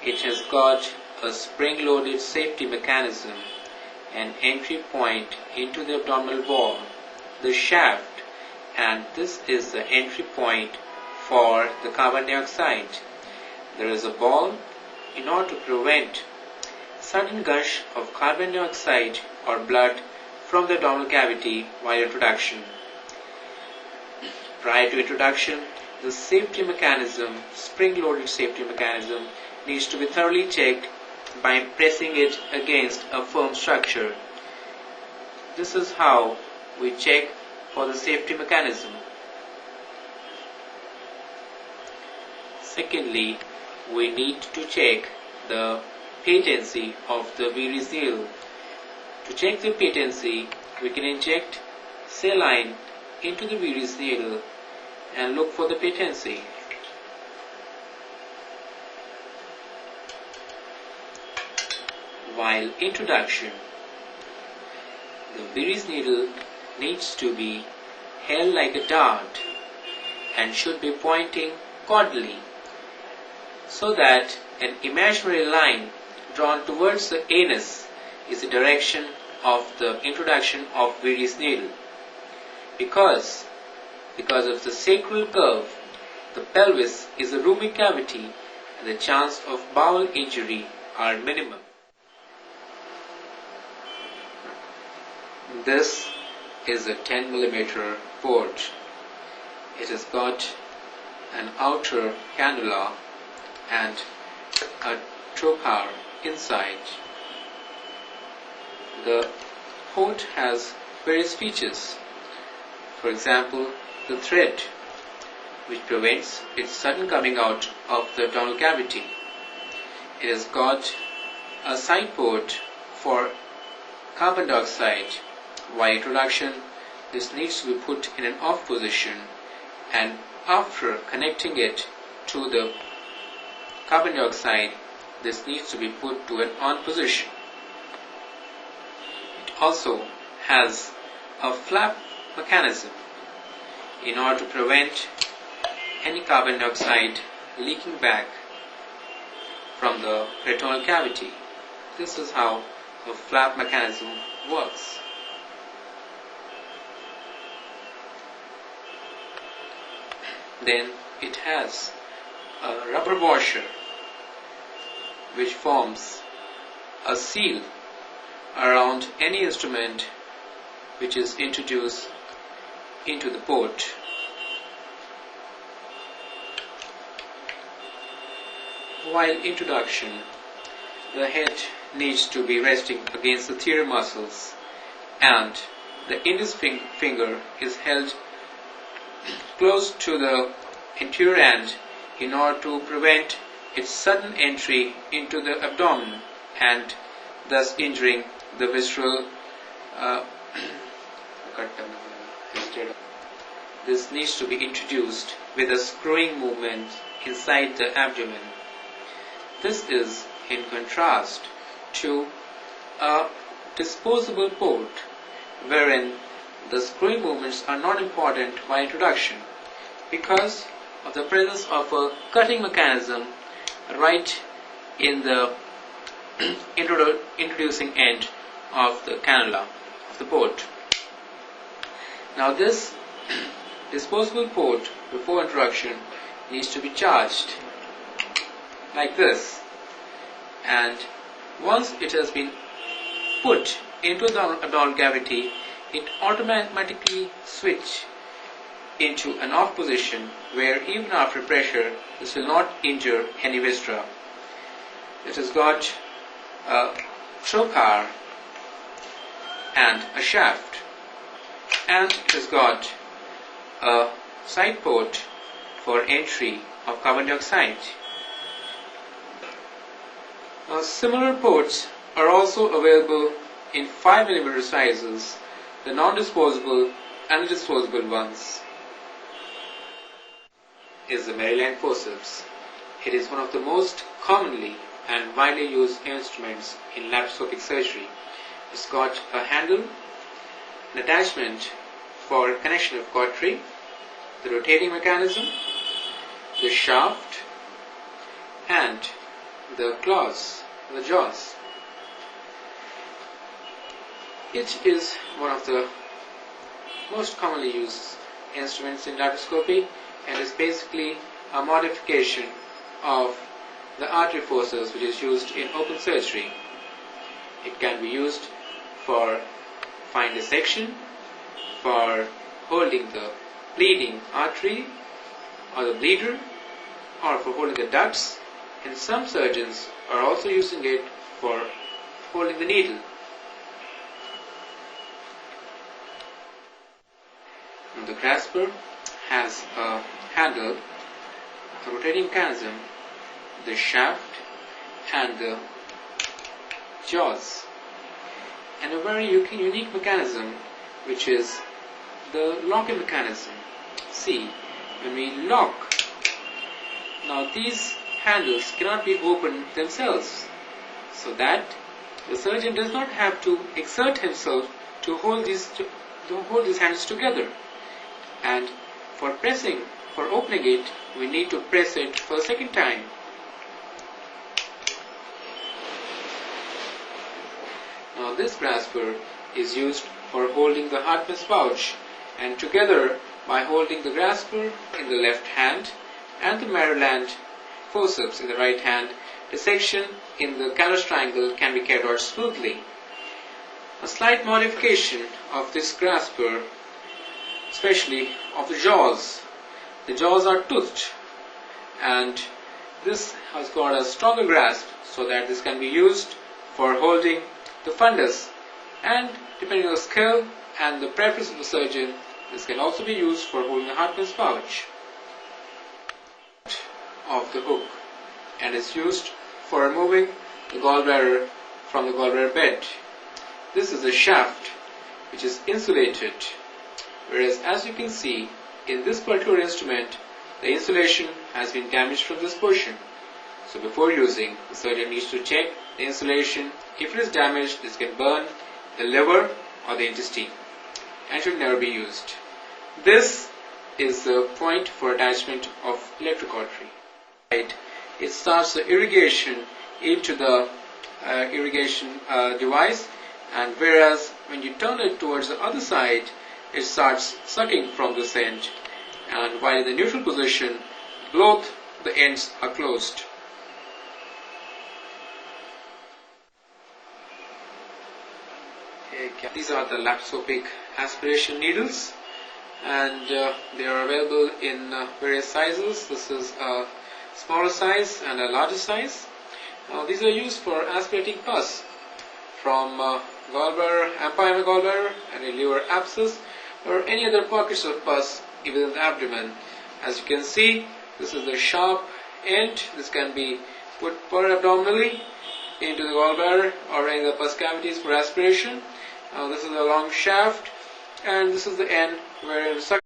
It has got a spring-loaded safety mechanism, an entry point into the abdominal wall, the shaft, and this is the entry point for the carbon dioxide. There is a ball in order to prevent sudden gush of carbon dioxide or blood from the abdominal cavity while introduction. Prior to introduction, the safety mechanism, spring-loaded safety mechanism, needs to be thoroughly checked by pressing it against a firm structure. This is how we check for the safety mechanism. Secondly, we need to check the patency of the Veery's needle. To check the patency, we can inject saline into the Veery's needle and look for the patency. While introduction, the Veery's needle needs to be held like a dart and should be pointing caudally, so that an imaginary line drawn towards the anus is the direction of the introduction of Veery's needle. Because of the sacral curve, the pelvis is a roomy cavity and the chance of bowel injury are minimum. This is a 10 mm port. It has got an outer cannula and a trocar inside. The port has various features. For example, the thread, which prevents its sudden coming out of the abdominal cavity. It has got a side port for carbon dioxide. While introduction, this needs to be put in an off position, and after connecting it to the carbon dioxide, this needs to be put to an on position. It also has a flap mechanism in order to prevent any carbon dioxide leaking back from the peritoneal cavity. This is how the flap mechanism works. Then it has a rubber washer which forms a seal around any instrument which is introduced into the port. While introduction, the head needs to be resting against the theater muscles and the index finger is held close to the anterior end in order to prevent its sudden entry into the abdomen and thus injuring the visceral This needs to be introduced with a screwing movement inside the abdomen. This is in contrast to a disposable port wherein the screwing movements are not important by introduction because of the presence of a cutting mechanism right in the introducing end of the cannula of the port. Now this disposable port before introduction needs to be charged like this, and once it has been put into the abdominal cavity, it automatically switches into an off position where even after pressure this will not injure any viscera. It has got a trocar and a shaft, and it has got a side port for entry of carbon dioxide. Now, similar ports are also available in 5 mm sizes, the non-disposable and the disposable ones. Is the Maryland forceps. It is one of the most commonly and widely used instruments in laparoscopic surgery. It's got a handle, an attachment for connection of cautery, the rotating mechanism, the shaft, and the claws, the jaws. It is one of the most commonly used instruments in laparoscopy and is basically a modification of the artery forceps which is used in open surgery. It can be used for fine dissection, for holding the bleeding artery or the bleeder, or for holding the ducts, and some surgeons are also using it for holding the needle. The grasper has a handle, a rotating mechanism, the shaft and the jaws, and a very unique mechanism which is the locking mechanism. See, when we lock, now these handles cannot be opened themselves, so that the surgeon does not have to exert himself to hold these handles together. And for opening it, we need to press it for a second time. Now this grasper is used for holding the Hartmann's pouch, and together by holding the grasper in the left hand and the Maryland forceps in the right hand, dissection in the callus triangle can be carried out smoothly. A slight modification of this grasper, especially of the jaws. The jaws are toothed, and this has got a stronger grasp so that this can be used for holding the fundus, and depending on the skill and the preference of the surgeon, this can also be used for holding the Hartmann's pouch of the hook, and is used for removing the gallbladder from the gallbladder bed. This is a shaft which is insulated, whereas as you can see in this particular instrument, the insulation has been damaged from this portion. So before using, the surgeon needs to check the insulation. If it is damaged, this can burn the liver or the intestine and should never be used. This is the point for attachment of electric artery. It starts the irrigation into the irrigation device, and whereas when you turn it towards the other side, it starts sucking from this end, and while in the neutral position, both the ends are closed. These are the laparoscopic aspiration needles, and they are available in various sizes. This is a smaller size and a larger size. These are used for aspirating pus from gallbladder, empyema gallbladder, any liver abscess, or any other pockets of pus within the abdomen. As you can see, this is the sharp end. This can be put per-abdominally into the gallbladder or any of the pus cavities for aspiration. This is the long shaft, and this is the end where it is sucked.